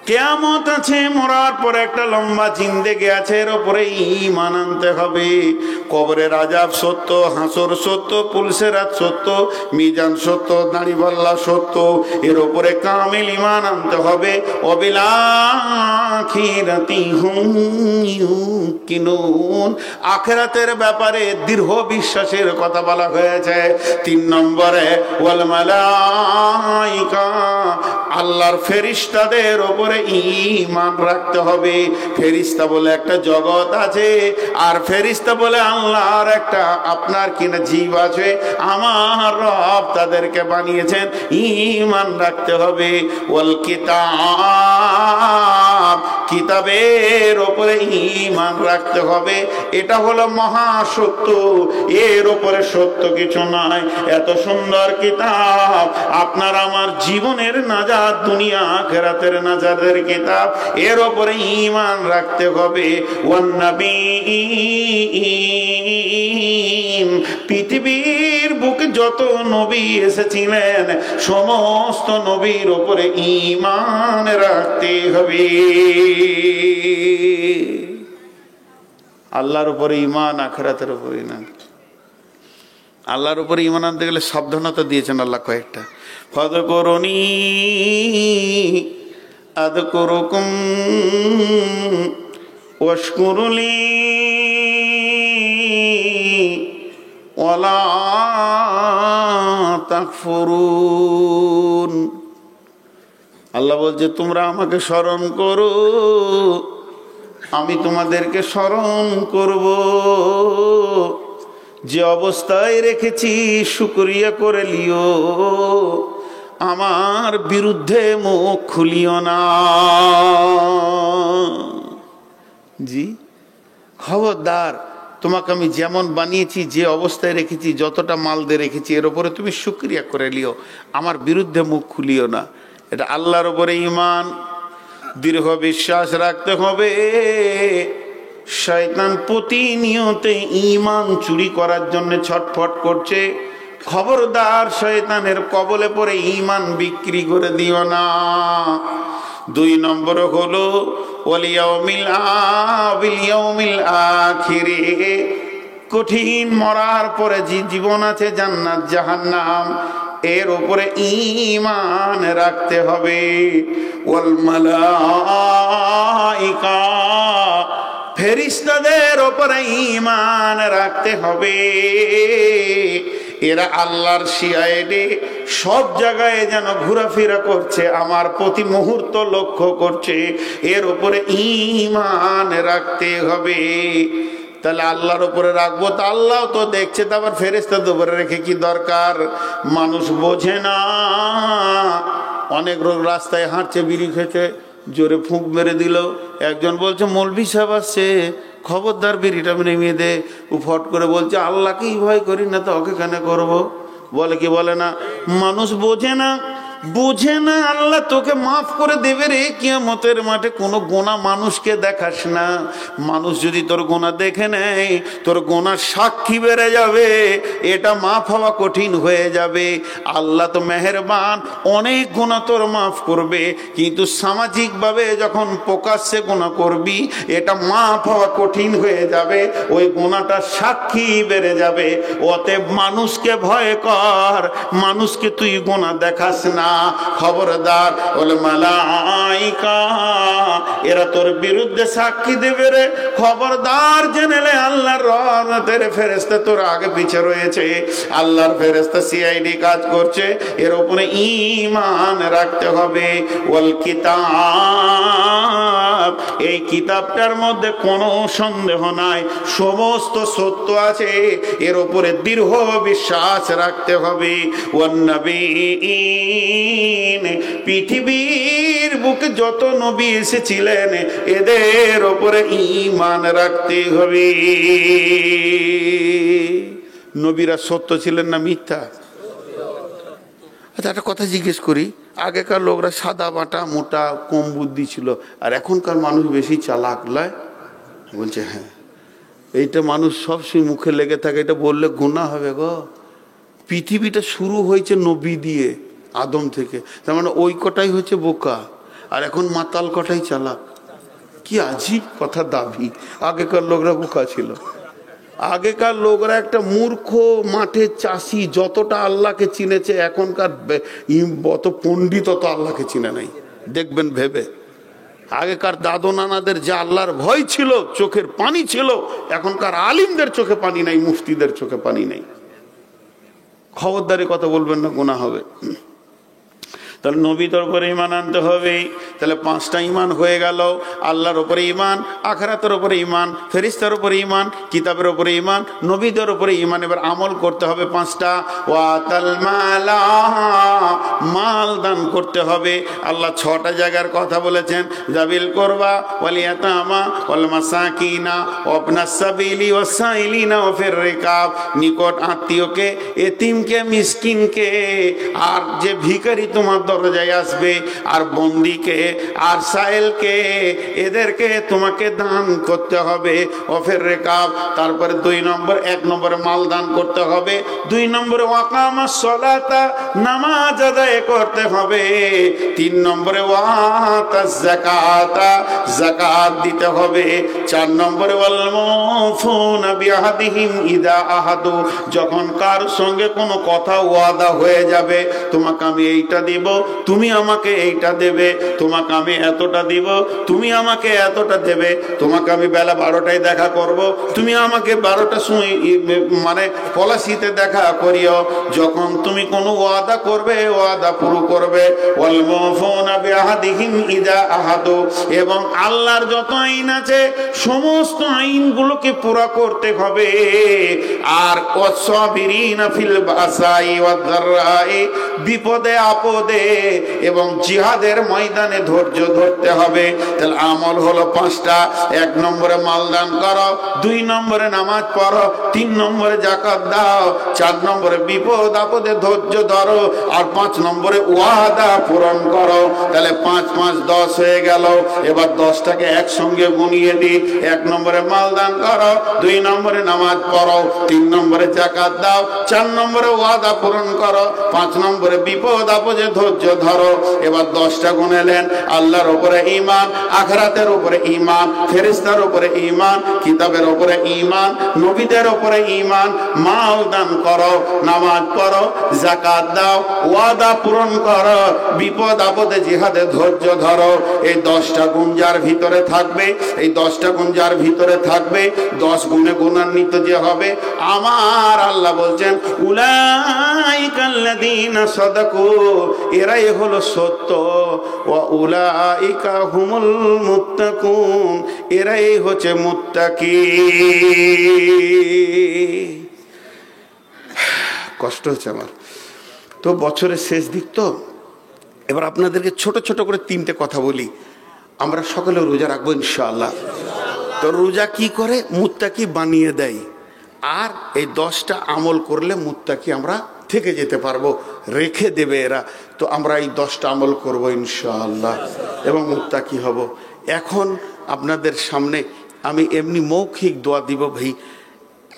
কিয়ামত আছে, মরার পর একটা লম্বা জিন্দেগি আছে, এর উপরে ঈমান আনতে হবে। কবরের আযাব সত্য, হাসর সত্য, পুলসিরাত সত্য, মিজান সত্য, দাড়িপাল্লা সত্য, এর উপরে কামিল ঈমান আনতে হবে। ওয়াবিল আখিরাতি হুম ইউকিনুন, আখিরাতের ব্যাপারে দৃঢ় বিশ্বাসের কথা বলা হয়েছে। 3 নম্বরে ওয়াল মালাইকা, আল্লাহর ফেরেশতাদের উপরে ঈমান রাখতে হবে। ফেরেশতা বলে একটা জগৎ আছে আর ফেরেশতা বলে আল্লাহর একটা আপনার কিনা জীব আছে, আমার রব তাদেরকে বানিয়েছেন, ঈমান রাখতে হবে। ওয়াল কিতাব, কিতাবের উপরে ঈমান রাখতে হবে। এটা হলো মহা সত্য, এর উপরে সত্য কিছু নয়। এত সুন্দর কিতাব, আপনার আমার জীবনের নাজাত, দুনিয়া আখিরাতের নাজাতের কিতাব, এর উপরে ঈমান রাখতে হবে। ওয়ান নবিয়্যিন, পৃথিবীর বুকে যত নবী এসেছিলেন সমস্ত নবীর উপরে ঈমান রাখতে হবে। আল্লাহর উপরে ঈমান, আখিরাতের উপরে ঈমান। আল্লাহর উপরে ঈমান আনতে গেলে সাবধানতা দিয়েছেন আল্লাহ কয়েকটা। ফাযকুরুনি আযকুরুকুম ওয়াশকুরুলি ওয়ালা তাকফুরুন। আল্লাহ বলছে তোমরা আমাকে স্মরণ করো, আমি তোমাদেরকে স্মরণ করব। যে অবস্থায় রেখেছি শুকরিয়া করে লিও, আমার বিরুদ্ধে মুখ খুলিও না। জি, খবরদার, তোমাকে আমি যেমন বানিয়েছি, যে অবস্থায় রেখেছি, যতটা মাল দিয়ে রেখেছি, এর উপরে তুমি শুকরিয়া করে লিও, আমার বিরুদ্ধে মুখ খুলিও না। এটা আল্লাহর উপরে ঈমান, দৃঢ় বিশ্বাস রাখতে হবে। শয়তান প্রতিনিয়ত ঈমান চুরি করার জন্য ছটফট করছে। খবরদার, শয়তানের কবলে পড়ে ঈমান বিক্রি করে দিও না। 2 নম্বর হলো ওয়াল ইয়াউমিল আখিরে, কঠিন মরার পরে যে জীবন আছে, জান্নাত জাহান্নাম, এর উপরে ঈমান রাখতে হবে। ওয়াল মালাইকা, ফেরেশতাদের উপরে ঈমান রাখতে হবে। এরা আল্লাহর সিআইডি, সব জায়গায় যেন ঘোরাফেরা করছে, আমার প্রতি মুহূর্ত লক্ষ্য করছে, এর উপরে ঈমান রাখতে হবে। তাহলে আল্লাহর উপরে রাখবো, তা আল্লাহ তো দেখছে, তো আবার ফেরেশতাদের উপরে রেখে কি দরকার? মানুষ বোঝে না। অনেক লোক রাস্তায় হাঁটছে, বিড়ি খেয়েছে, জোরে ফুঁক মেরে দিল। একজন বলছে মৌলভী সাহেব আসছে, খবরদার বিড়িটা নেমিয়ে দে। ও ফট করে বলছে আল্লাহকেই ভয় করি না, তো ওকে কেন করবো? বলে কি বলে না? মানুষ বোঝে না।
বুঝে না আল্লাহ তোকে মাফ করে দেবে রে কিয়ামতের মাঠে। কোনো গোনা মানুষকে দেখাস না, মানুষ যদি তোর গোনা দেখে নেয় তোর গোনার সাক্ষী বেড়ে যাবে, এটা মাফ হওয়া কঠিন হয়ে যাবে। আল্লাহ তো মেহেরবান, অনেক গোনা তোর মাফ করবে, কিন্তু সামাজিকভাবে যখন প্রকাশ্যে গোনা করবি এটা মাফ হওয়া কঠিন হয়ে যাবে, ওই গোনাটা সাক্ষী বেড়ে যাবে। অতএব মানুষকে ভয় কর, মানুষকে তুই গোনা দেখাস না। খবরদার, বলে মালাইকা এরা তোর বিরুদ্ধে সাক্ষী দেবে রে, খবরদার জেনে নে আল্লাহর রহমতের ফেরেশতা তোর আগে পিছে রয়েছে। আল্লাহর ফেরেশতা সিআইডি কাজ করছে, এর উপরে ঈমান রাখতে হবে। ওয়াল কিতাব, এই কিতাবটার মধ্যে কোনো সন্দেহ নাই, সমস্ত সত্য আছে, এর উপরে দৃঢ় বিশ্বাস রাখতে হবে। ওয়ান নবীন, পৃথিবীর বুকে যত নবী এসেছিলেন এদের উপরে ঈমান রাখতে হবে। নবীরা সত্য ছিলেন না মিথ্যা? আচ্ছা, একটা কথা জিজ্ঞেস করি, আগেকার লোকরা সাদা বাটা মোটা কম বুদ্ধি ছিল, আর এখনকার মানুষ বেশি চালাক লয়? বলছে হ্যাঁ। এইটা মানুষ সবসময় মুখে লেগে থাকে, এটা বললে গুনাহ হবে গো। পৃথিবীটা শুরু হয়েছে নবী দিয়ে, আদম থেকে, তার মানে ওই কটাই হচ্ছে বোকা, আর এখন মাতাল কটাই চালাক। কি আজীব কথা দাবি। আগেকার লোকরা বোকা ছিল। আগেকার লোকরা একটা মূর্খ মাঠের চাষি যতটা আল্লাহকে চিনেছে, এখনকার অত পণ্ডিত তো আল্লাহকে চিনে নাই, দেখবেন ভেবে। আগেকার দাদু নানাদের যে আল্লাহর ভয় ছিল, চোখের পানি ছিল, এখনকার আলিমদের চোখে পানি নাই, মুফতিদের চোখে পানি নাই। খবরদারি কথা বলবেন না, গুনাহ হবে। তাহলে নবীর উপরে ঈমান আনতে হবে। তাহলে 5টা ঈমান হয়ে গেল। আল্লাহর উপরে ঈমান, আখিরাতের উপরে ঈমান, ফেরেশতার উপরে ঈমান, কিতাবের উপরে ঈমান, নবীদের উপরে ঈমান। এবার আমল করতে হবে 5টা। ওয়াতাল মালা, মাল দান করতে হবে। আল্লাহ 6টা জায়গার কথা বলেছেন, যাবিল কুরবা ওয়াল ইয়াতামা ওয়াল মাসাকিনা ওয়াবনাস সাবিলি ওয়াসাইলিনা ওয়া ফির রিকাব, নিকট আত্মীয়কে, এতিমকে, মিসকিনকে, আর যে ভিখারি তোমার দরজায় আসবে, আর বন্দিকে, আর সাইলকে, এদেরকে তোমাকে দান করতে হবে। ওফের রেকাব, তারপরে 2 নম্বর, 1 নম্বরে মাল দান করতে হবে, 2 নম্বরে ওয়াকামাস সালাতা, নামাজ আদায় করতে হবে, 3 নম্বরে ওয়াতাজ যাকাতা, যাকাত দিতে হবে, 4 নম্বরে ওয়াল মুফুনা বিআহদিহিম ইদা আহাদু, যখন কার সঙ্গে কোনো কথা ওয়াদা হয়ে যাবে, তোমাকে আমি এইটা দিব, তুমি আমাকে এইটা দেবে, তোমাকে আমি এতটা দিব, তুমি আমাকে এতটা দেবে, তোমাকে আমি বেলা 12টায় দেখা করব, তুমি আমাকে 12টার সময় মানে পলাশিতে দেখা করিও। যখন তুমি কোনো ওয়াদা করবে, ওয়াদা পুরো করবে। ওয়াল মুফুনা বিআহদিহিম ইদা আহাদু, এবং আল্লাহর যত আইন আছে সমস্ত আইনগুলোকে পুরা করতে হবে। আর ওয়াসসাবিরিনা ফিল বাসাই ওয়াদ দাররাই, বিপদে আপদে এবং জিহাদের ময়দানে ধৈর্য ধরতে হবে। তাহলে আমল হলো 5টা। 1 নম্বরে মাল দান করো, 2 নম্বরে নামাজ পড়ো, 3 নম্বরে যাকাত দাও, 4 নম্বরে বিপদ আপদে ধৈর্য ধরো, আর 5 নম্বরে ওয়াদা পূরণ করো। তাহলে 5 5 10 হয়ে গেল। এবার 10টাকে একসঙ্গে গুনিয়ে দিই। 1 নম্বরে মাল দান করো, 2 নম্বরে নামাজ পড়ো, 3 নম্বরে যাকাত দাও, 4 নম্বরে ওয়াদা পূরণ করো, 5 নম্বরে বিপদ আপদে ধৈর্য ধরো। এবার 10টা গুনেলেন। আল্লাহর উপরে ঈমান, আখিরাতের উপরে ঈমান, ফেরেশতার উপরে ঈমান, কিতাবের উপরে ঈমান, নবীদের উপরে ঈমান, মাল দান করো, নামাজ পড়ো, যাকাত দাও, ওয়াদা পূরণ করো, বিপদ আপদে জিহাদে ধৈর্য ধরো। এই 10টা গুণ যার ভিতরে থাকবে, এই 10টা গুণ যার ভিতরে থাকবে, 10 গুণে গুণান্বিত যে হবে, আমার আল্লাহ বলছেন উলাইকাল্লাযীনা সাদাকু, এরাই হলো সত্য, ওয়া উলাইকা হুমুল মুত্তাকুন, এরাই হচ্ছে মুত্তাকি। কষ্ট হচ্ছে আমার তো, বছরের শেষ দিক তো। এবার আপনাদেরকে ছোট ছোট করে 3টে কথা বলি। আমরা সকলে রোজা রাখবো ইনশাআল্লাহ। তো রোজা কি করে? মুত্তাকি বানিয়ে দেয়। আর এই 10টা আমল করলে মুত্তাকি আমরা
থেকে যেতে পারবো, রেখে দেবে এরা। তো আমরা এই 10টা আমল করবো ইনশাআল্লাহ এবং মুত্তাকি হব। এখন আপনাদের সামনে আমি এমনি মৌখিক দোয়া দিব ভাই।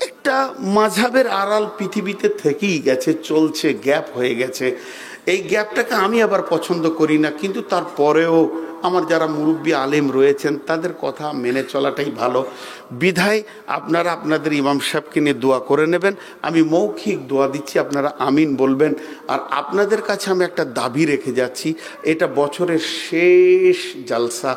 একটা মাযহাবের আড়াল পৃথিবীতে থেকেই গেছে, চলছে, গ্যাপ হয়ে গেছে। এই গ্যাপটাকে আমি আবার পছন্দ করি না, কিন্তু তারপরেও আমার যারা মুরব্বী আলেম রয়েছেন তাদের কথা মেনে চলাটাই ভালো। বিধায় আপনারা আপনাদের ইমাম সাহেবকে নিয়ে দোয়া করে নেবেন। আমি মৌখিক দোয়া দিচ্ছি, আপনারা আমিন বলবেন। আর আপনাদের কাছে আমি একটা দাবি রেখে যাচ্ছি, এটা বছরের শেষ জালসা।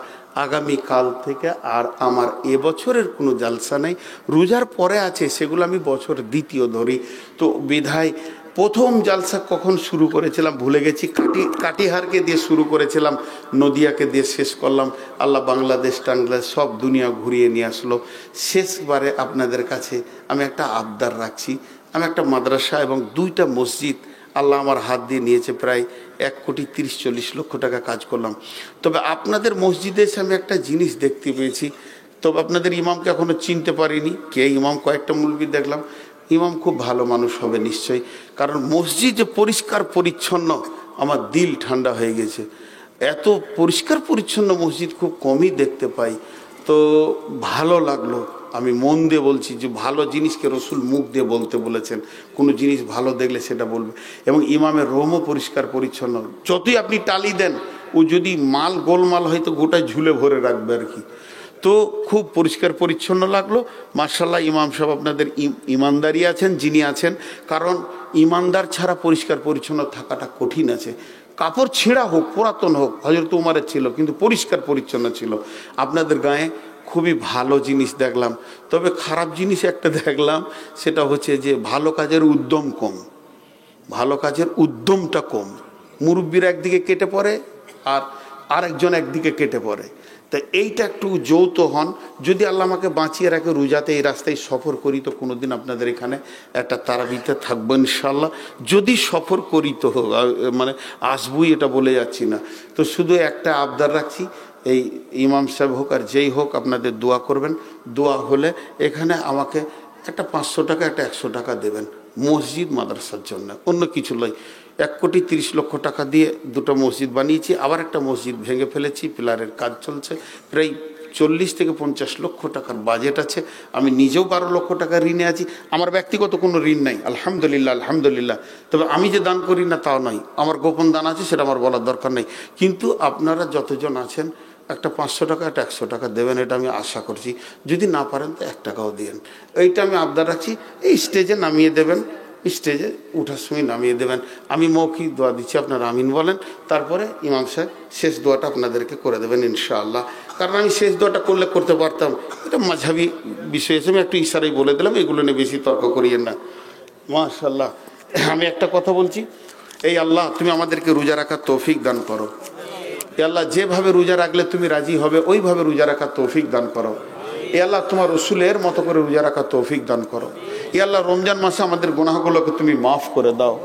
আগামীকাল থেকে আর আমার এবছরের কোনো জালসা নেই, রোজার পরে আছে, সেগুলো আমি বছর দ্বিতীয় ধরি। তো বিধায় প্রথম জালসা কখন শুরু করেছিলাম ভুলে গেছি, কাটিহারকে দিয়ে শুরু করেছিলাম, নদিয়াকে দিয়ে শেষ করলাম। আল্লাহ বাংলাদেশ টাংলাদেশ সব দুনিয়া ঘুরিয়ে নিয়ে আসলো। শেষবারে আপনাদের কাছে আমি একটা আবদার রাখছি। আমি একটা মাদ্রাসা এবং 2টা মসজিদ আল্লাহ আমার হাত দিয়ে নিয়েছে, প্রায় 1,30,40 লক্ষ টাকা কাজ করলাম। তবে আপনাদের মসজিদে এসে আমি একটা জিনিস দেখতে পেয়েছি। তবে আপনাদের ইমামকে এখনও চিনতে পারিনি, কে ইমাম, কয়েকটা মুলবি দেখলাম। ইমাম খুব ভালো মানুষ হবে নিশ্চয়ই, কারণ মসজিদ যে পরিষ্কার পরিচ্ছন্ন, আমার দিল ঠান্ডা হয়ে গেছে। এত পরিষ্কার পরিচ্ছন্ন মসজিদ খুব কমই দেখতে পাই, তো ভালো লাগলো। আমি মন দিয়ে বলছি যে ভালো জিনিসকে রসুল মুখ দিয়ে বলতে বলেছেন, কোনো জিনিস ভালো দেখলে সেটা বলবে। এবং ইমামের রোমও পরিষ্কার পরিচ্ছন্ন, যতই আপনি টালি দেন ও যদি মাল গোলমাল হয়তো গোটায় ঝুলে ভরে রাখবে আর কি। তো খুব পরিষ্কার পরিচ্ছন্ন লাগলো মাশাআল্লাহ। ইমাম সাহেব আপনাদের ইমানদারি আছেন, যিনি আছেন, কারণ ইমানদার ছাড়া পরিষ্কার পরিচ্ছন্ন থাকাটা কঠিন আছে। কাপড় ছেঁড়া হোক, পুরাতন হোক, হযরত উমারের ছিল, কিন্তু পরিষ্কার পরিচ্ছন্ন ছিল। আপনাদের গায়ে খুবই ভালো জিনিস দেখলাম। তবে খারাপ জিনিস একটা দেখলাম, সেটা হচ্ছে যে ভালো কাজের উদ্যম কম, ভালো কাজের উদ্যমটা কম। মুরব্বীরা একদিকে কেটে পড়ে আর আরেকজন একদিকে কেটে পড়ে। তা এইটা একটু যৌথ হন। যদি আল্লাহ আমাকে বাঁচিয়ে রাখে, রোজাতে এই রাস্তায় সফর করি, তো কোনোদিন আপনাদের এখানে একটা তারাবিতে থাকবো ইনশাআল্লাহ। যদি সফর করি তো মানে আসবই, এটা বলে যাচ্ছি না। তো শুধু একটা আবদার রাখছি, এই ইমাম সাহেব হোক আর যেই হোক, আপনাদের দোয়া করবেন। দোয়া হলে এখানে আমাকে একটা 500 টাকা, একটা 100 টাকা দেবেন, মসজিদ মাদ্রাসার জন্য, অন্য কিছু নয়। 1,30,00,000 টাকা দিয়ে 2টা মসজিদ বানিয়েছি, আবার একটা মসজিদ ভেঙে ফেলেছি, পিলারের কাজ চলছে। প্রায় 40 থেকে 50 লক্ষ টাকার বাজেট আছে। আমি নিজেও 12 লক্ষ টাকা ঋণে আছি। আমার ব্যক্তিগত কোনো ঋণ নাই, আলহামদুলিল্লাহ আলহামদুলিল্লাহ। তবে আমি যে দান করি না তাও নয়, আমার গোপন দান আছে, সেটা আমার বলার দরকার নেই। কিন্তু আপনারা যতজন আছেন একটা 500 টাকা, একটা 100 টাকা দেবেন, এটা আমি আশা করছি। যদি না পারেন তো 1 টাকাও দিন, এইটা আমি আবদার রাখছি। এই স্টেজে নামিয়ে দেবেন, স্টেজে উঠার সময় নামিয়ে দেবেন। আমি মৌখিক দোয়া দিচ্ছি, আপনারা আমিন বলেন। তারপরে ইমাম সাহেব শেষ দোয়াটা আপনাদেরকে করে দেবেন ইনশাআল্লাহ। কারণ আমি শেষ দোয়াটা করতে পারতাম, এটা মাঝহাবি বিষয় আছে, আমি একটু ইশারাই বলে দিলাম, এগুলো নিয়ে বেশি তর্ক করিয়েন না। মাশাআল্লাহ। আমি একটা কথা বলছি, এই আল্লাহ তুমি আমাদেরকে রোজা রাখার তৌফিক দান করো। এ আল্লাহ, যেভাবে রোজা রাখলে তুমি রাজি হবে ওইভাবে রোজা রাখার তৌফিক দান করো। এ আল্লাহ, তোমার রসুলের মতো করে রোজা রাখার তৌফিক দান করো। এ আল্লাহ, রমজান মাসে আমাদের গুনাহগুলোকে তুমি মাফ করে দাও।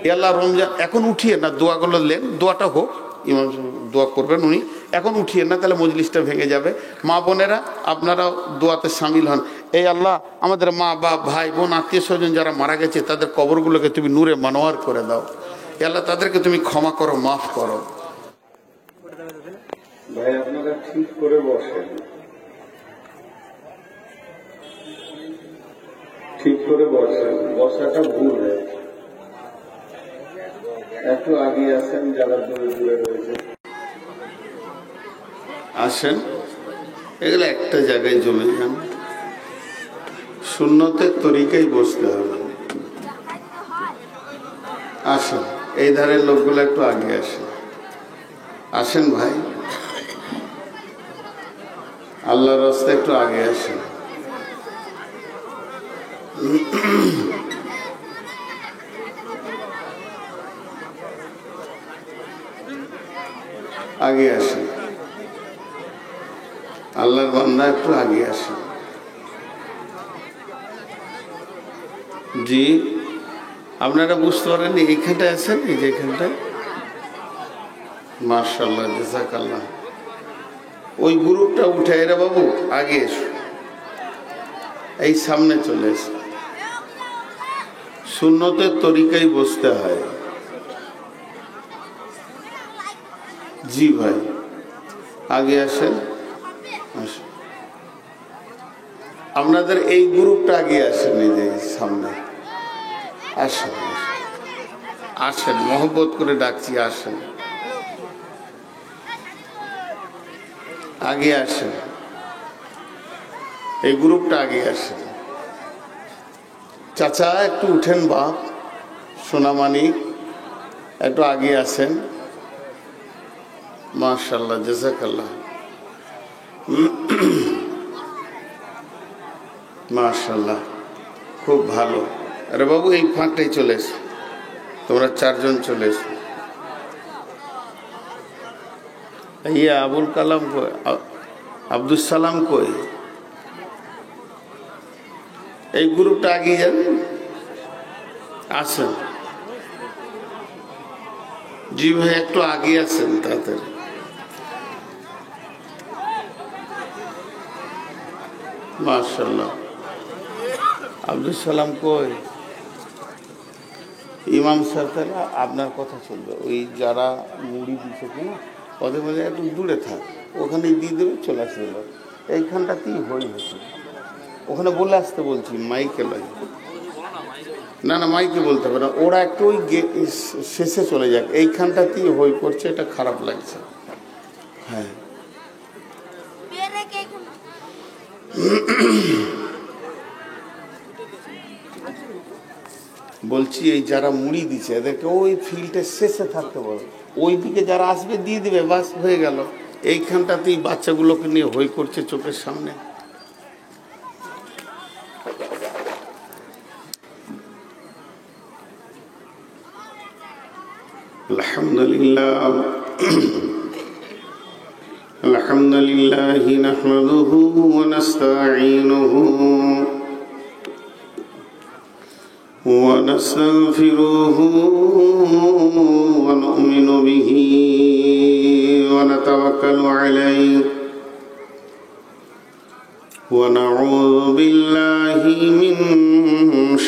এ আল্লাহ, রমজান এখন উঠিয়ে না, দোয়াগুলো লেন, দোয়াটা হোক, ইমাম দোয়া করবেন উনি, এখন উঠিয়ে না, তাহলে মজলিসটা ভেঙে যাবে। মা বোনেরা আপনারাও দোয়াতে সামিল হন। এই আল্লাহ, আমাদের মা বাপ, ভাই বোন, আত্মীয় স্বজন যারা মারা গেছে তাদের কবরগুলোকে তুমি নূরে মানোয়ার করে দাও। এ আল্লাহ, তাদেরকে তুমি ক্ষমা করো, মাফ করো। ভাই আপনারা ঠিক করে বসেন, ঠিক করে বসেন, বসাটা ভুল। একটু আগে আসেন, যারা দূরে দূরে রয়েছে আসেন, এগুলো একটা জায়গায় জমে যান। সুন্নতের তরিকায় বসতে হবে। আসেন, এই ধারের লোকগুলো একটু আগে আসেন, আসেন ভাই, আল্লাহর রাস্তায় একটু আগে আসেন। আগে আসেন, আল্লাহর বান্দা একটু আগে আসেন। জি, আপনারা বুঝতে পারেন এইখানটায় আছেন, এই যে এখানটায়। মাশাআল্লাহ, জাযাকাল্লাহ। ওই গ্রুপটা উঠে এরা বাবু আগে এসো, এই সামনে চলে এসো।
সুন্নতের তরিকায় বসতে হয়। জি ভাই, আগে আসেন, আসেন। আপনাদের এই গ্রুপটা আগে আসেন, এই যে সামনে আসেন, আসেন, মহব্বত করে ডাকছি, আসেন, আগে আসেন, এই গ্রুপটা আগে আসেন। চাচা একটু উঠেন, বাপ সোনামানিক একটু আগে আসেন। মাশাআল্লাহ, জাযাকাল্লাহ, মাশাআল্লাহ, খুব ভালো। আরে বাবু এই ফাঁকটাই চলে এসো, তোমরা চারজন চলে এসো। ইয়া আবুল কালাম কই, আব্দুল সালাম কই? এই গ্রুপটা আগিয়ে যান, আসেন। জি ভাই একটু আগে আসেন তাড়াতাড়ি। মাশাআল্লাহ, আব্দুল সালাম কই? ইমাম সাহেব, আপনার কথা চলবে। ওই যারা মুড়ি দিচ্ছে কিনা ওদের মধ্যে একটু দূরে থাক, ওখানে দিয়ে দেবে, চলে আসবে। এইখানটাতেই হয়েছে, ওখানে বলে আসতে বলছি, মাইকে লয়। না না, মাইকে বলতে হবে না, ওরা একটু ওই শেষে চলে যাক, এইখানটাতেই হই করছে, এটা খারাপ লাগছে। হ্যাঁ, বলছি এই যারা মুড়ি দিচ্ছে এদেরকে ওই ফিল্ডের শেষে থাকতে বলো, ওই দিকে যারা আসবে দিয়ে দিবে, বাস হয়ে গেল। এইখানটাতেই বাচ্চাগুলোকে নিয়ে হই করছে চোখের সামনে। আলহামদুলিল্লাহ, আলহামদুলিল্লাহ নাহমাদুহু ওয়া নাস্তাঈনুহু ওয়া নাস্তাগফিরুহু ওয়া নু'মিনু বিহি ওয়া নাতাওয়াক্কালু আলাইহি ওয়া নাউযু বিল্লাহি মিন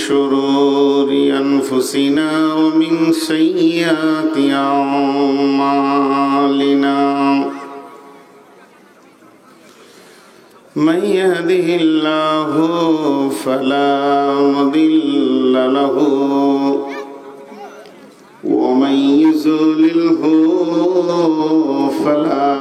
শুরুরি আনফুসিনা ওয়া মিন সাইয়্যাতি আ'মালিনা। من يهده الله فلا مضل له ومن يضلله فلا